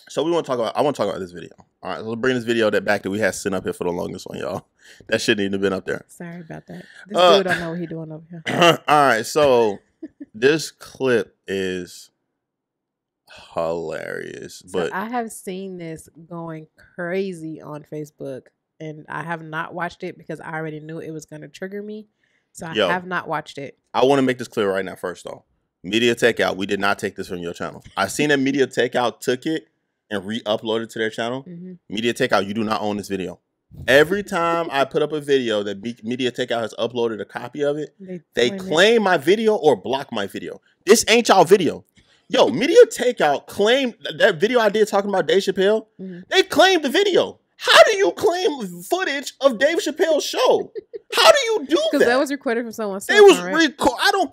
So we want to talk about. I want to talk about this video. All right, so let's bring this video back that we had sitting up here for the longest one, y'all. That shouldn't even have been up there. Sorry about that. This dude don't know what he doing over here. All right, so this clip is hilarious, but I have seen this going crazy on Facebook, and I have not watched it because I already knew it was going to trigger me. So I have not watched it. I want to make this clear right now. First, though, Media Takeout, we did not take this from your channel. I seen that Media Takeout took it and re-uploaded it to their channel. Media Takeout, you do not own this video. Every time I put up a video that Media Takeout has uploaded a copy of it, they claim my video or block my video. This ain't y'all video. Yo, Media Takeout claimed that video I did talking about Dave Chappelle. They claimed the video. How do you claim footage of Dave Chappelle's show? How do you do that? Because that was recorded from someone's cell phone. It was right? I don't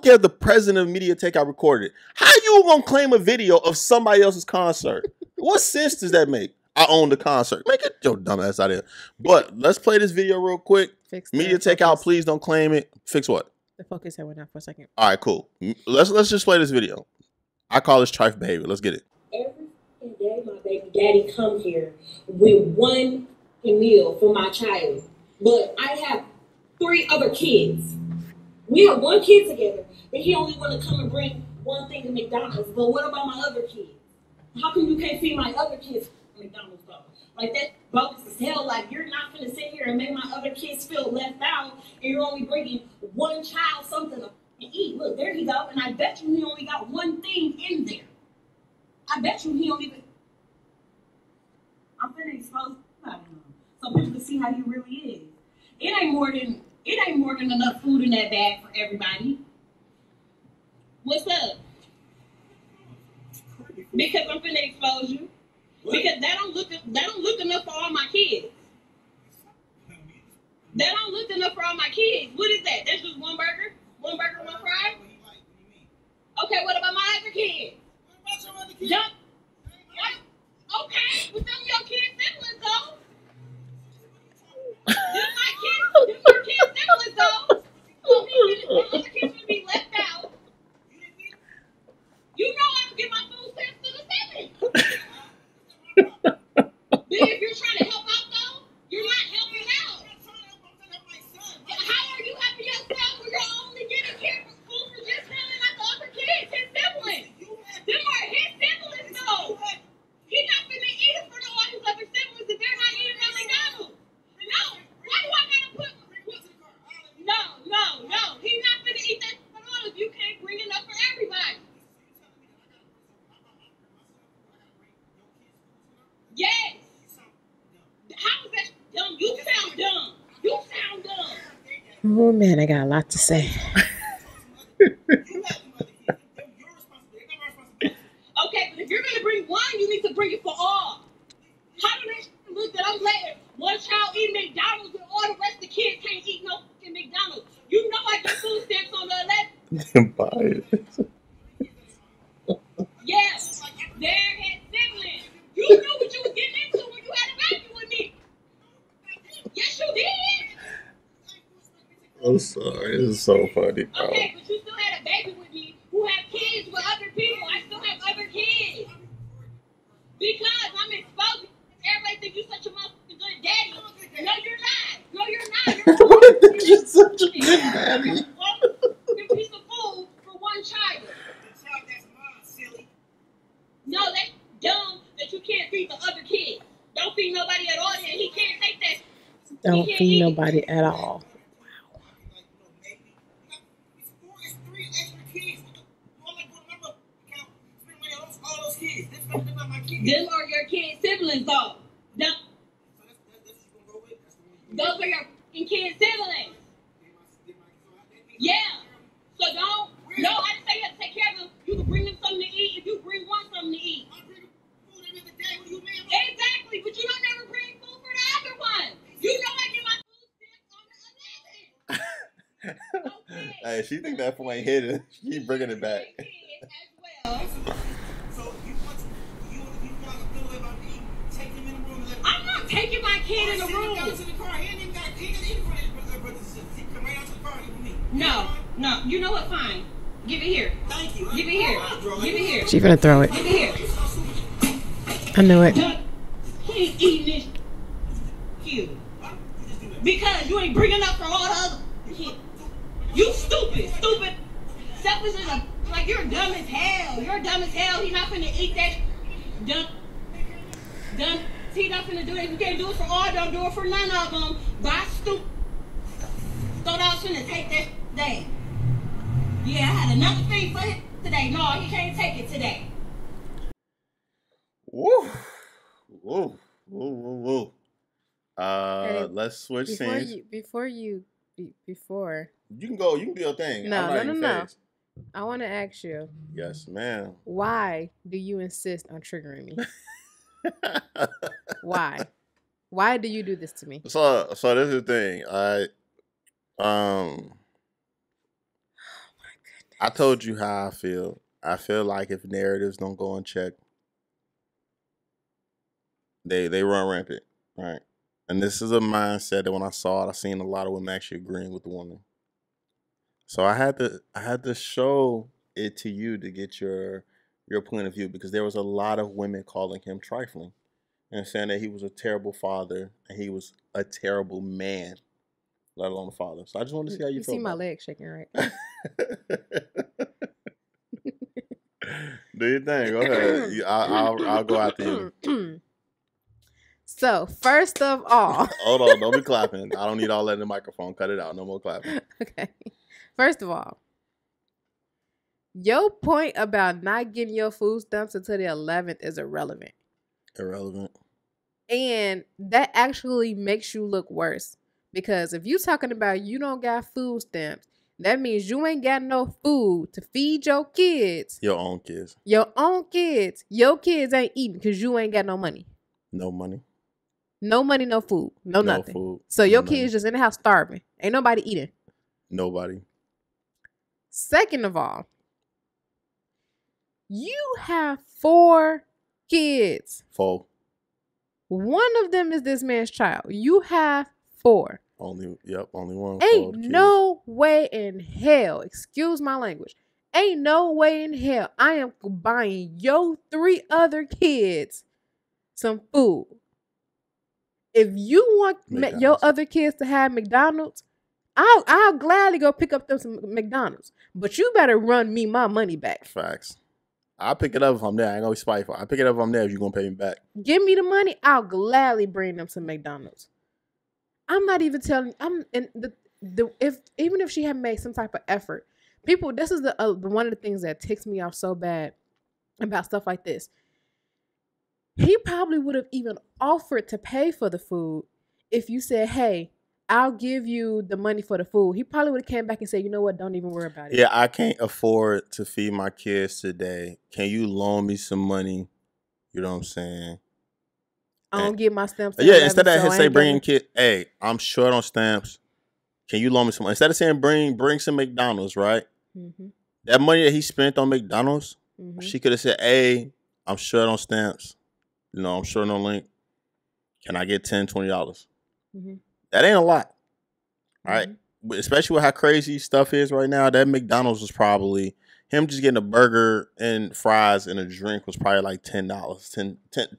care if the president of Media Takeout recorded it. How you gonna claim a video of somebody else's concert? What sense does that make? I own the concert. Make it your dumb ass out of here. But let's play this video real quick. Media Takeout, please don't claim it. Fix what? The focus had went out for a second. All right, cool. Let's just play this video. I call this trife behavior. Let's get it. Every day my baby daddy come here with one meal for my child. But I have 3 other kids. We have 1 kid together, but he only want to come and bring one thing to McDonald's. But what about my other kids? How come you can't feed my other kids McDonald's though? Like that bogus as hell. Like you're not gonna sit here and make my other kids feel left out, and you're only bringing one child something to eat. Look, there he go, and I bet you he only got one thing in there. I bet you he only. I'm finna expose him so people can see how he really is. It ain't more than enough food in that bag for everybody. What's up? Because I'm finna expose you. Because that don't look enough for all my kids. That don't look enough for all my kids. What is that? That's just one burger? One burger, one fry? Okay, what about my other kids? Jump. Okay, but them your kids' siblings though. Them your kids' siblings though. So my other kids will be left out. You know I can get my food stamps to the 7. But if you're trying to help out though, you're not helping out. How are you helping yourself when you're only getting care for food for just filling out the other kids, his siblings? Them are his siblings though. He's not finna eat it for all his other siblings if they're not eating at McDonald's. No. Why do I gotta put No. He's not finna eat that for all if you can't bring enough for everybody. Yes. How is that dumb? You sound dumb. Oh man, I got a lot to say. Okay, but if you're gonna bring one, you need to bring it for all. How do they look that I'm letting one child eat McDonald's and all the rest of the kids can't eat no fucking McDonald's? You know I get food stamps on the 11th. Buy it. Yes, they're his siblings. You knew what you was getting into when you had a baby with me. Yes, you did. I'm sorry. This is so funny. Okay, but you still had a baby with me who had kids with other people. I still have other kids. Because I'm exposing. Everybody think you're such a motherfucking good daddy. No, you're not. You're such a good daddy. A piece of food for one child. No, that's dumb that you can't feed the other kids. Don't feed nobody at all, and he can't take that. Don't feed nobody at all. Them are your kids' siblings, though. Those are your kids' siblings. Yeah. So don't. No, I didn't say you have to take care of them. You can bring them something to eat if you bring one something to eat. Exactly, but you don't never bring food for the other one. You know I get my food stamps on the 11th. Okay. Hey, she think that point hidden. She bringing it back. I'm not taking my kid in the room. No. You know what? Fine. Give it here. Thank you. Give it here. Give it here. She finna throw it. Give it here. I knew it. He ain't eating this kid. Because you ain't bringing up from all the other kids. You stupid. Selfish as a, like, you're dumb as hell. You're dumb as hell. He not finna eat that. Dumb. He not finna do that. You can't do it for all. Don't do it for none of them. By stupid. Thought I was finna take that day. Yeah, I had another thing for him today. No, he can't take it today. Woo. Hey, let's switch scenes. Before you can go. You can do your thing. No. I want to ask you. Yes, ma'am. Why do you insist on triggering me? Why? Why do you do this to me? So this is the thing. I told you how I feel. I feel like if narratives don't go unchecked, they run rampant, right? And this is a mindset that when I saw it, I seen a lot of women actually agreeing with the woman. So I had to show it to you to get your point of view, because there was a lot of women calling him trifling and saying that he was a terrible father and he was a terrible man, let alone a father. So I just wanted to see how you feel. You see my legs shaking, right? Do your thing. Go ahead. I'll go after you. So, first of all... Hold on. Don't be clapping. I don't need all that in the microphone. Cut it out. No more clapping. Okay. First of all, your point about not getting your food stamps until the 11th is irrelevant. Irrelevant. And that actually makes you look worse. Because if you talking about you don't got food stamps, that means you ain't got no food to feed your kids. Your own kids. Your own kids. Your kids ain't eating because you ain't got no money. No money. No money, no food. No nothing. Food, so your kids just in the house starving. Ain't nobody eating. Nobody. Second of all, you have 4 kids. 4. One of them is this man's child. You have 4. Only one. Ain't no way in hell, excuse my language, ain't no way in hell I am buying your 3 other kids some food. If you want your other kids to have McDonald's, I'll gladly go pick up them some McDonald's. But you better run me my money back. Facts. I'll pick it up if I'm there. I ain't gonna be spiteful. I'll pick it up if I'm there if you're gonna pay me back. Give me the money. I'll gladly bring them some McDonald's. I'm not even telling. Even if she had made some type of effort, people. This is the one of the things that ticks me off so bad about stuff like this. He probably would have even offered to pay for the food if you said, "Hey, I'll give you the money for the food." He probably would have came back and said, "You know what? Don't even worry about it." Yeah, I can't afford to feed my kids today. Can you loan me some money? You know what I'm saying? I don't get my stamps. Yeah, instead of say bringing kid, hey, I'm short on stamps. Can you loan me some money? Instead of saying bring some McDonald's, right? Mm-hmm. That money that he spent on McDonald's, she could have said, "Hey, I'm short on stamps. You know, I'm short on link. Can I get $10, $20? Mm-hmm. That ain't a lot. All right. But especially with how crazy stuff is right now, that McDonald's was probably him just getting a burger and fries and a drink was probably like $10.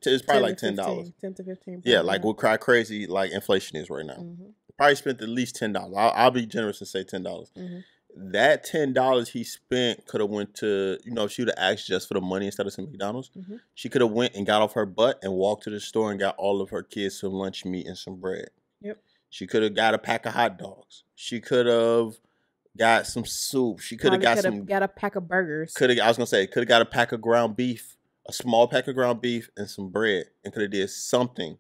It's probably like $10. 10 to 15. Yeah, like what crazy like inflation is right now. Mm-hmm. Probably spent at least $10. I'll be generous and say $10. Mm-hmm. That $10 he spent could have went to, you know, if she would have asked just for the money instead of some McDonald's, she could have went and got off her butt and walked to the store and got all of her kids some lunch meat and some bread. Yep. She could have got a pack of hot dogs. She could have got some soup. She could have got a pack of burgers. Could have got a pack of ground beef, a small pack of ground beef and some bread, and could have did something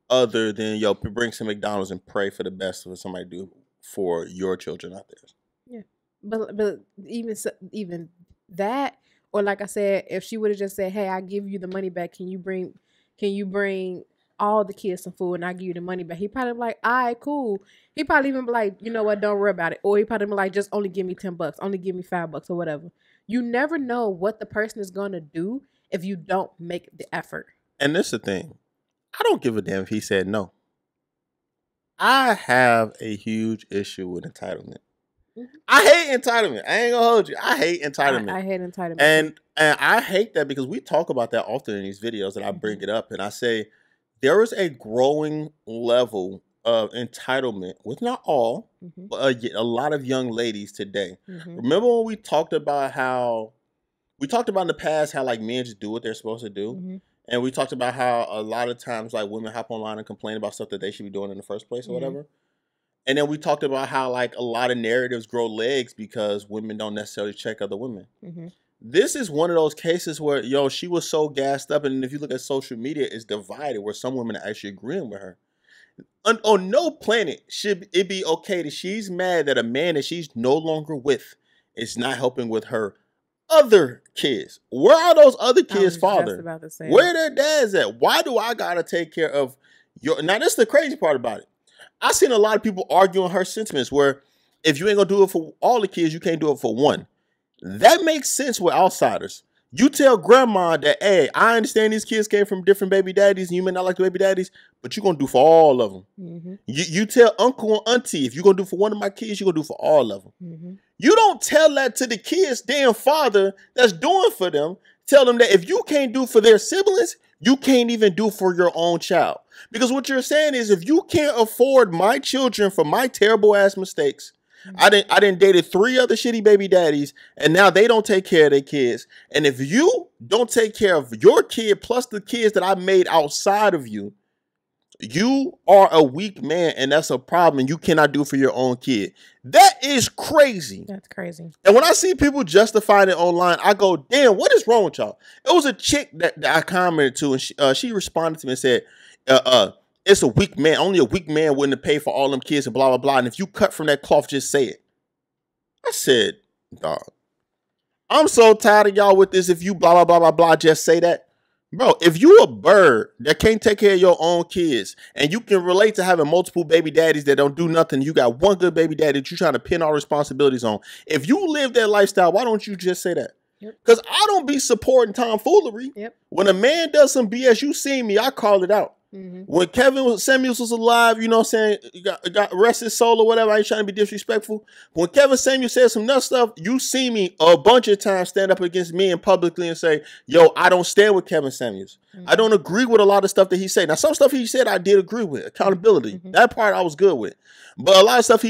other than bring some McDonald's and pray for the best of somebody do for your children out there. Yeah, but even that, or like I said, if she would have just said, "Hey, I give you the money back. Can you bring all the kids some food and I give you the money back?" He probably be like, "All right, cool." He probably even be like, "You know what? Don't worry about it." Or he probably be like, "Just only give me $10, only give me $5 or whatever." You never know what the person is gonna do if you don't make the effort. And this is the thing. I don't give a damn if he said no. I have a huge issue with entitlement. I hate entitlement. I ain't gonna hold you. I hate entitlement. I hate entitlement. And I hate that because we talk about that often in these videos that I bring it up and I say there is a growing level of entitlement with not all, but a lot of young ladies today. Remember when we talked about in the past how like men just do what they're supposed to do? And we talked about how a lot of times like women hop online and complain about stuff that they should be doing in the first place or whatever. And then we talked about how like a lot of narratives grow legs because women don't necessarily check other women. This is one of those cases where, she was so gassed up. And if you look at social media, it's divided where some women are actually agreeing with her. On no planet should it be okay that she's mad that a man that she's no longer with is not helping with her other kids. Where are those other kids' father? Where are their dads at? Why do I gotta take care of your... Now, this is the crazy part about it. I've seen a lot of people arguing her sentiments where if you ain't gonna do it for all the kids, you can't do it for one. That makes sense with outsiders. You tell grandma that, hey, I understand these kids came from different baby daddies and you may not like the baby daddies, but you're going to do for all of them. You tell uncle and auntie, if you're going to do for one of my kids, you're going to do for all of them. You don't tell that to the kids' damn father that's doing for them. Tell them that if you can't do for their siblings, you can't even do for your own child. Because what you're saying is if you can't afford my children for my terrible ass mistakes, I didn't dated 3 other shitty baby daddies, and now they don't take care of their kids. And if you don't take care of your kid plus the kids that I made outside of you, you are a weak man, and that's a problem. And you cannot do for your own kid. That is crazy. That's crazy. And when I see people justifying it online, I go, damn, what is wrong with y'all? It was a chick that I commented to, and she responded to me and said, it's a weak man. Only a weak man wouldn't pay for all them kids and blah, blah, blah. And if you cut from that cloth, just say it. I said, dog, I'm so tired of y'all with this. If you blah, blah, blah, blah, blah, just say that. Bro, if you a bird that can't take care of your own kids and you can relate to having multiple baby daddies that don't do nothing, you got one good baby daddy that you're trying to pin all responsibilities on. If you live that lifestyle, why don't you just say that? Because I don't be supporting tomfoolery. When a man does some BS, you see me, I call it out. When Kevin Samuels was alive, you know what I'm saying, got rest his soul or whatever, I ain't trying to be disrespectful. When Kevin Samuels said some nut stuff, you see me a bunch of times stand up against me and publicly and say, yo, I don't stand with Kevin Samuels. I don't agree with a lot of stuff that he said. Now, some stuff he said I did agree with. Accountability. That part I was good with. But a lot of stuff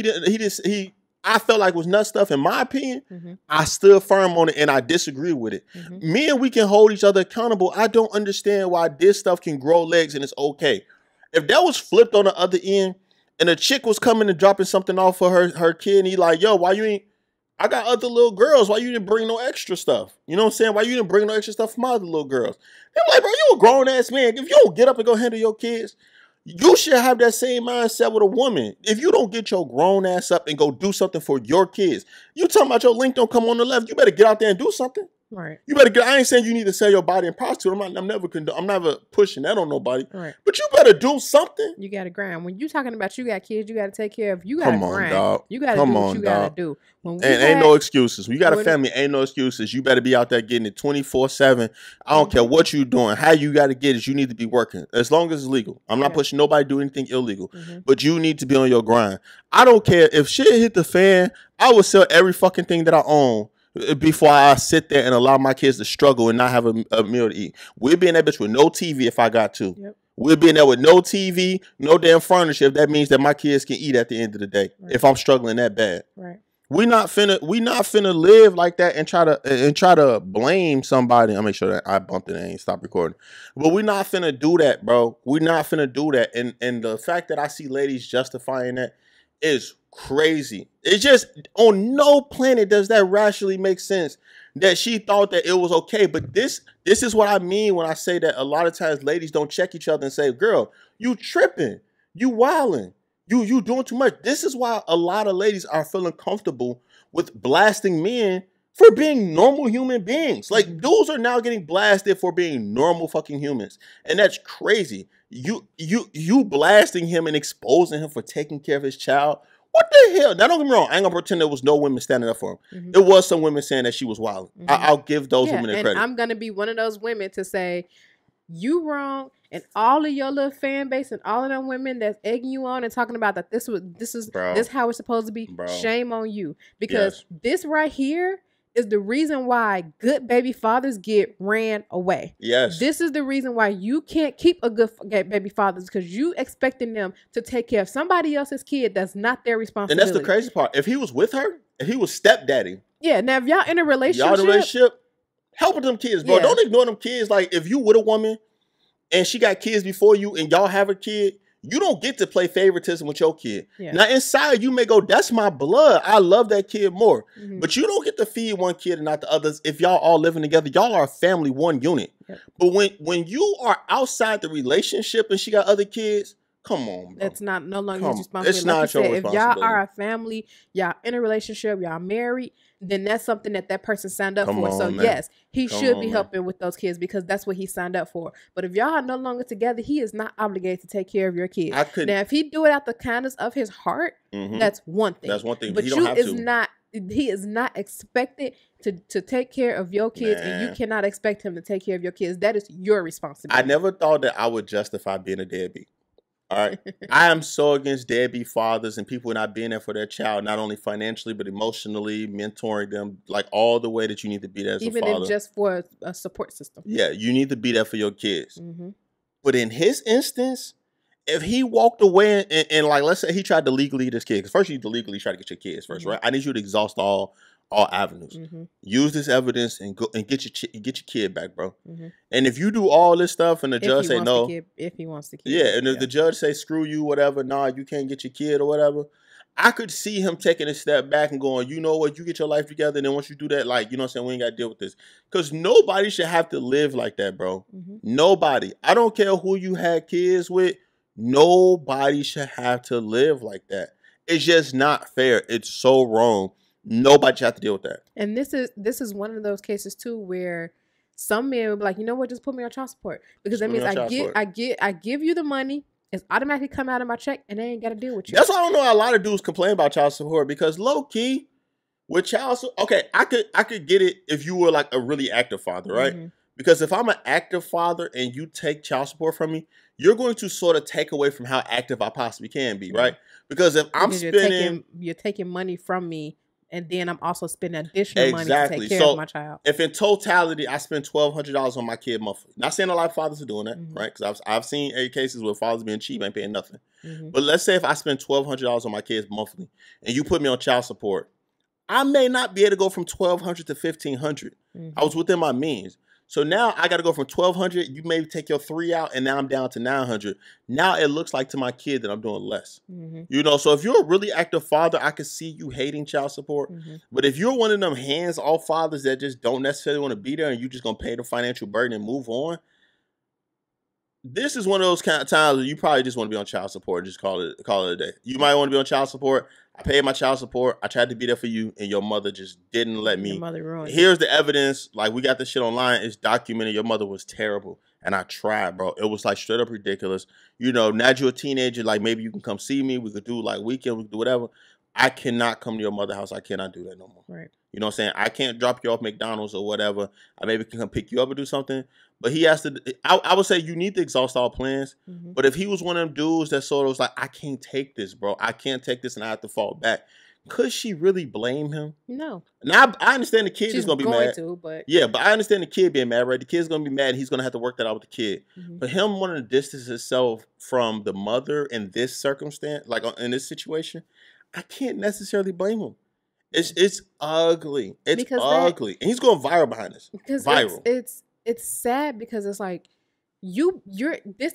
I felt like was nut stuff, in my opinion. I stood firm on it and I disagree with it. Me and we can hold each other accountable. I don't understand why this stuff can grow legs and it's okay. If that was flipped on the other end and a chick was coming and dropping something off for her kid and he like, yo, why you ain't, I got other little girls, why you didn't bring no extra stuff? You know what I'm saying? Why you didn't bring no extra stuff for my other little girls? They're like, bro, you a grown ass man. If you don't get up and go handle your kids, you should have that same mindset with a woman. If you don't get your grown ass up and go do something for your kids, you talking about your link don't come on the left, you better get out there and do something. Right. You better get. I ain't saying you need to sell your body in prostitute. I'm never pushing that on nobody. Right. But you better do something. You got to grind. When you talking about you got kids, you got to take care of. You got to grind. Dog. You got to do what you got to do. Ain't no excuses. When you got a family, ain't no excuses. You better be out there getting it 24/7. I don't care what you doing. How you got to get it. You need to be working as long as it's legal. I'm not pushing nobody to do anything illegal. But you need to be on your grind. I don't care if shit hit the fan. I would sell every fucking thing that I own before I sit there and allow my kids to struggle and not have a meal to eat. We'll be in that bitch with no TV if I got to. We'll be in there with no TV, no damn furniture if that means that my kids can eat at the end of the day. If I'm struggling that bad. We not finna live like that and try to blame somebody. I'll make sure that I bumped it and ain't stop recording. But we not finna do that, bro. We not finna do that. And the fact that I see ladies justifying that is crazy. It's just on no planet does that rationally make sense that she thought that it was okay. But this is what I mean when I say that a lot of times ladies don't check each other and say, girl, you tripping, you wilding, you doing too much. This is why a lot of ladies are feeling comfortable with blasting men for being normal human beings. Like, dudes are now getting blasted for being normal fucking humans. And that's crazy. You blasting him and exposing him for taking care of his child. What the hell? Now, don't get me wrong. I ain't gonna pretend there was no women standing up for him. There was some women saying that she was wild. I'll give those women the credit. I'm gonna be one of those women to say, You wrong, and all of your little fan base and all of them women that's egging you on and talking about that this is how it's supposed to be. Bro. Shame on you, because this right here is the reason why good baby fathers get ran away. Yes. This is the reason why you can't keep a good baby fathers, because you expecting them to take care of somebody else's kid that's not their responsibility. And that's the crazy part. If he was with her, if he was stepdaddy. Yeah, now if y'all in a relationship, helping them kids, bro. Yeah. Don't ignore them kids. Like, if you with a woman and she got kids before you and y'all have a kid, you don't get to play favoritism with your kid. Yeah. Now, inside, you may go, that's my blood. I love that kid more. Mm-hmm. But you don't get to feed one kid and not the others. If y'all all living together, y'all are a family, one unit. Yep. But when you are outside the relationship and she got other kids, come on, bro. It's no longer his responsibility. It's not your responsibility. If y'all are a family, y'all in a relationship, y'all married, then that's something that person signed up for. So yes, he should be helping with those kids because that's what he signed up for. But if y'all are no longer together, he is not obligated to take care of your kids. Now, if he do it out the kindness of his heart, that's one thing. That's one thing. But he is not expected to take care of your kids, and you cannot expect him to take care of your kids. That is your responsibility. I never thought that I would justify being a deadbeat. All right. I am so against deadbeat fathers and people not being there for their child, not only financially, but emotionally, mentoring them, like all the way that you need to be there as a father. Even if just for a support system. Yeah, you need to be there for your kids. Mm-hmm. But in his instance, if he walked away and like, let's say he tried to legally get his kid, because first you need to legally try to get your kids first, right? I need you to exhaust all avenues. Mm-hmm. Use this evidence and go and get your kid back, bro. Mm-hmm. And if you do all this stuff and the judge say no, if he wants to keep, yeah, and if the judge say screw you, whatever, nah, you can't get your kid or whatever, I could see him taking a step back and going, you know what, you get your life together, and then once you do that, like, you know what I'm saying, we ain't got to deal with this. Because nobody should have to live like that, bro. Mm-hmm. Nobody. I don't care who you had kids with. Nobody should have to live like that. It's just not fair. It's so wrong. Nobody should have to deal with that. And this is one of those cases too where some men will be like, you know what, just put me on child support, because that means I give you the money, it's automatically come out of my check, and they ain't got to deal with you. That's why I don't know a lot of dudes complain about child support, because low key with child support, okay, I could get it if you were like a really active father, right? Mm-hmm. Because if I'm an active father and you take child support from me, you're going to sort of take away from how active I possibly can be, right? Because if I'm spending, you're taking money from me. And then I'm also spending additional money to take care of my child. If in totality I spend $1,200 on my kid monthly, not saying a lot of fathers are doing that, right? Because I've seen cases where fathers being cheap, ain't paying nothing. Mm-hmm. But let's say if I spend $1,200 on my kids monthly, and you put me on child support, I may not be able to go from $1,200 to $1,500. Mm-hmm. I was within my means. So now I got to go from $1,200. You maybe take your 3 out, and now I'm down to $900. Now it looks like to my kid that I'm doing less. Mm-hmm. You know, so if you're a really active father, I could see you hating child support. Mm-hmm. But if you're one of them hands-off fathers that just don't necessarily want to be there, and you're just gonna pay the financial burden and move on, this is one of those kind of times where you probably just want to be on child support and just call it a day. You might want to be on child support. I paid my child support. I tried to be there for you, and your mother just didn't let me. Your mother ruined it. Here's the evidence. Like, we got this shit online. It's documented. Your mother was terrible, and I tried, bro. It was like straight up ridiculous. You know, now that you're a teenager, like maybe you can come see me. We could do like weekend. We could do whatever. I cannot come to your mother's house. I cannot do that no more. Right. You know what I'm saying? I can't drop you off McDonald's or whatever. I maybe can come pick you up or do something. But he has to, I would say you need to exhaust all plans. Mm-hmm. But if he was one of them dudes that sort of was like, I can't take this, bro. I can't take this and I have to fall back. Could she really blame him? No. Now, I understand the kid is going to be mad. But yeah, but I understand the kid being mad, right? The kid's going to be mad. He's going to have to work that out with the kid. Mm-hmm. But him wanting to distance himself from the mother in this circumstance, like in this situation, I can't necessarily blame him. It's ugly. It's ugly. And he's going viral behind this. Because viral. It's sad because it's like you're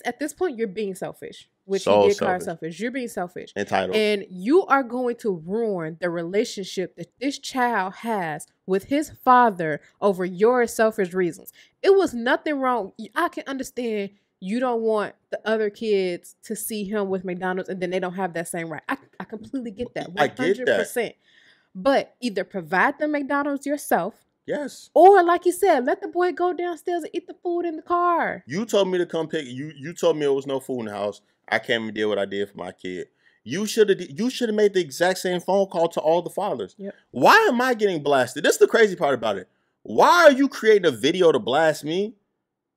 at this point you're being selfish. Which so you did call selfish. You're being selfish. Entitled. And you are going to ruin the relationship that this child has with his father over your selfish reasons. It was nothing wrong. I can understand you don't want the other kids to see him with McDonald's and then they don't have that same right. I completely get that. 100%. I get that. But either provide the McDonald's yourself. Yes. Or like you said, let the boy go downstairs and eat the food in the car. You told me to come pick you. You told me there was no food in the house. I came and did what I did for my kid. You should have made the exact same phone call to all the fathers. Yep. Why am I getting blasted? That's the crazy part about it. Why are you creating a video to blast me?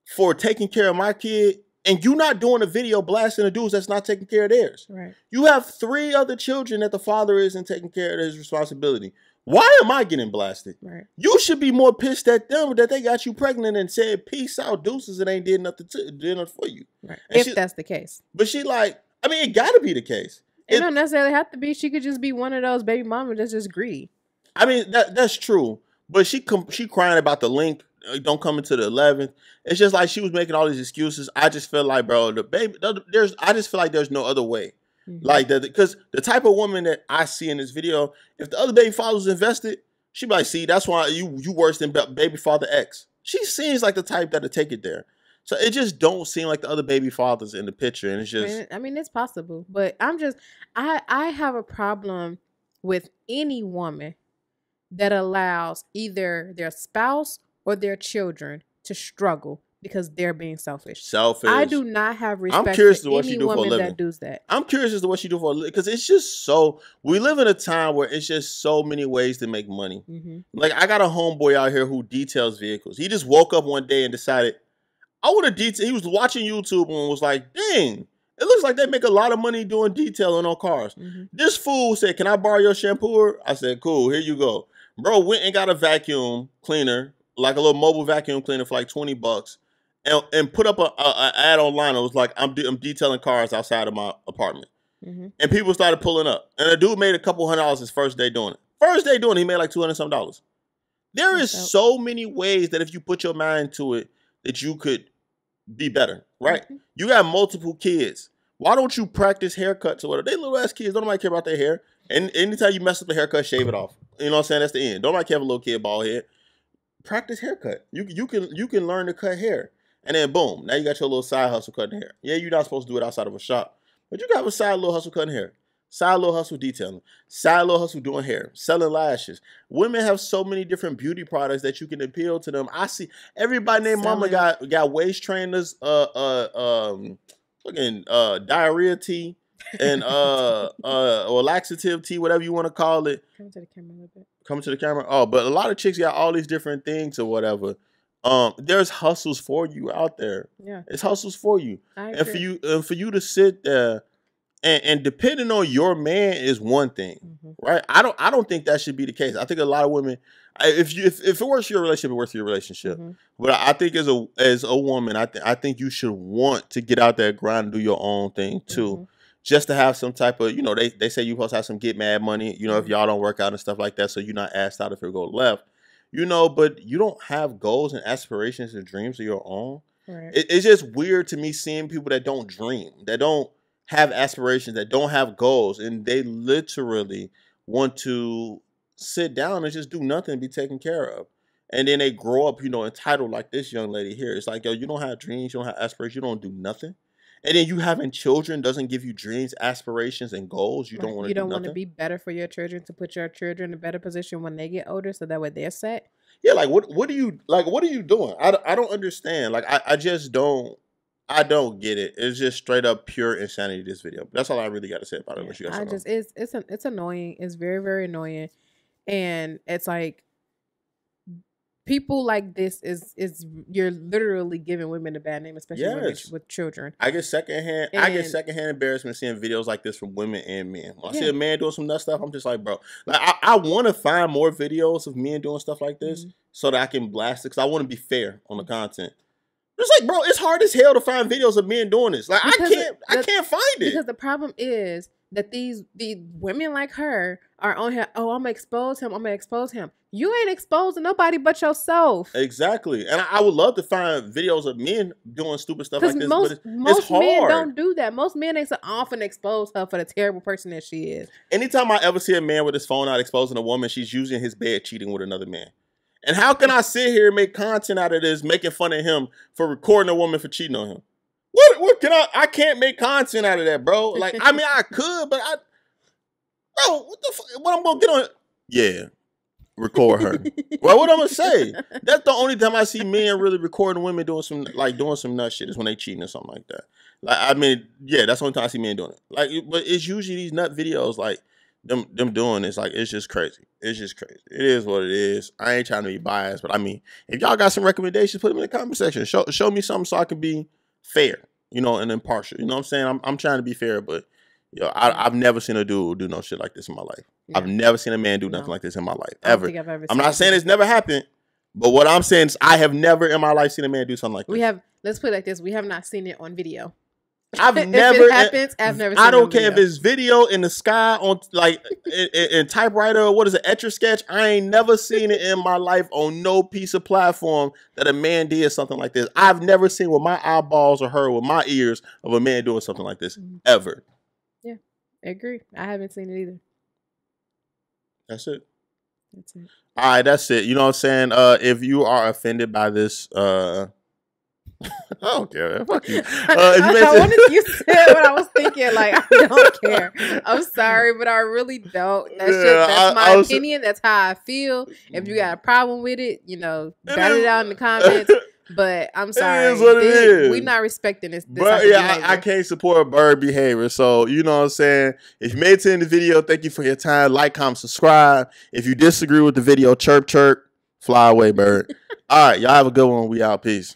for taking care of my kid, and you not doing a video blasting the dudes that's not taking care of theirs. Right. You have 3 other children that the father isn't taking care of his responsibility. Why am I getting blasted? Right. You should be more pissed at them that they got you pregnant and said, peace out, deuces, and ain't did nothing for you. Right. And If that's the case. But she like, I mean, it got to be the case. It don't necessarily have to be. She could just be one of those baby mamas that's just greedy. I mean, that's true. But she crying about the link. Don't come into the 11th. It's just like she was making all these excuses. I just feel like, bro, I just feel like there's no other way. Mm-hmm. Like that, because the type of woman that I see in this video, if the other baby father was invested, she'd be like, see, that's why you worse than baby father X. She seems like the type that'll take it there. So it just don't seem like the other baby fathers in the picture. And it's just, I mean, it's possible, but I have a problem with any woman that allows either their spouse or their children to struggle because they're being selfish. I do not have respect I'm curious for to what any she do for a woman living. that does that. I'm curious as to what she do for a living, because it's just so, we live in a time where it's just so many ways to make money. Mm-hmm. Like, I got a homeboy out here who details vehicles. He just woke up one day and decided, I want to detail. He was watching YouTube and was like, dang, it looks like they make a lot of money doing detailing on cars. Mm-hmm. This fool said, can I borrow your shampooer? I said, cool, here you go. Bro went and got a vacuum cleaner, like a little mobile vacuum cleaner for like $20, and put up an ad online. It was like, I'm detailing cars outside of my apartment. Mm-hmm. And people started pulling up. And the dude made a couple $100 his first day doing it. First day doing it, he made like $200 some. There is so many ways that if you put your mind to it, that you could be better, right? Mm-hmm. You got multiple kids. Why don't you practice haircuts or whatever? They little ass kids. Don't nobody care about their hair. And anytime you mess up the haircut, shave it off. You know what I'm saying? That's the end. Don't nobody care if a little kid bald head. Practice haircut. You can learn to cut hair. And then boom, now you got your little side hustle cutting hair. Yeah, you're not supposed to do it outside of a shop. But you got a side little hustle cutting hair. Side little hustle detailing. Side little hustle doing hair. Selling lashes. Women have so many different beauty products that you can appeal to them. I see everybody named Mama got waist trainers, fucking diarrhea tea, and or laxative tea, whatever you want to call it. Come to the camera a little bit. Come to the camera. Oh, but a lot of chicks got all these different things or whatever. There's hustles for you out there. Yeah, it's hustles for you. And for you to sit there and depending on your man is one thing, right? I don't think that should be the case. I think a lot of women, if it works for your relationship, it works for your relationship. But I think as a woman, I think you should want to get out there, grind, and do your own thing too. Just to have some type of, they say you're supposed to have some get mad money, if y'all don't work out and stuff like that, so you're not asked out if it go left. But you don't have goals and aspirations and dreams of your own. Right. It's just weird to me seeing people that don't dream, that don't have aspirations, that don't have goals, and they literally want to sit down and just do nothing and be taken care of. And then they grow up, entitled like this young lady here. It's like, yo, you don't have dreams, you don't have aspirations, you don't do nothing. And then you having children doesn't give you dreams, aspirations, and goals. You don't want to do nothing. You don't want to be better for your children, to put your children in a better position when they get older, so that way they're set. Yeah, like what are you doing? I don't understand. Like I just don't. I don't get it. It's just straight up pure insanity. This video. That's all I really got to say about it. Unless you got it's annoying. It's very, very annoying, and it's like people like this is you're literally giving women a bad name, especially with children. I get secondhand embarrassment seeing videos like this from women and men. When I see a man doing some nut stuff, I'm just like, bro, like I want to find more videos of men doing stuff like this so that I can blast it, because I want to be fair on the content. It's like, bro, it's hard as hell to find videos of men doing this. Like, I can't find it. Because the problem is that these women like her are on here. Oh, I'm gonna expose him. You ain't exposing nobody but yourself. Exactly. And I would love to find videos of men doing stupid stuff like this. Most men don't do that. Most men ain't often expose her for the terrible person that she is. Anytime I ever see a man with his phone out exposing a woman, she's usually in his bed cheating with another man. And how can I sit here and make content out of this, making fun of him for recording a woman for cheating on him? What can I can't make content out of that, bro. Like, I mean, I could, but bro, what the fuck? What I'm gonna get on? Yeah, record her. Well, what I'm gonna say? That's the only time I see men really recording women doing some nut shit is when they cheating or something like that. Like, I mean, yeah, that's the only time I see men doing it. Like, but it's usually these nut videos, like them doing this, like, it's just crazy. It's just crazy. It is what it is. I ain't trying to be biased, but I mean, if y'all got some recommendations, put them in the comment section. Show me something so I can be fair, you know, and impartial. You know what I'm saying? I'm trying to be fair, but yo, I've never seen a dude do no shit like this in my life. Yeah. I've never seen a man do nothing like this in my life, ever. I'm not saying it's never happened, but what I'm saying is I have never in my life seen a man do something like this. Let's put it like this. We have not seen it on video. I've if never. It happens, I've never. Seen I don't care if it's video in the sky on like in typewriter or what is it, Etch a Sketch. I ain't never seen it in my life on no piece of platform that a man did something like this. I've never seen with my eyeballs or heard with my ears of a man doing something like this ever. Yeah, I agree. I haven't seen it either. That's it. That's it. All right, that's it. You know what I'm saying? If you are offended by this, I don't care. Fuck you. You said what I was thinking. Like, I don't care. I'm sorry, but I really don't. That's my opinion. That's how I feel. If you got a problem with it, you know, write it out in the comments. But I'm sorry. It is what it is. We're not respecting this. But yeah, I can't support bird behavior. So, you know what I'm saying? If you made it to the end of the video, thank you for your time. Like, comment, subscribe. If you disagree with the video, chirp, chirp. Fly away, bird. All right. Y'all have a good one. We out. Peace.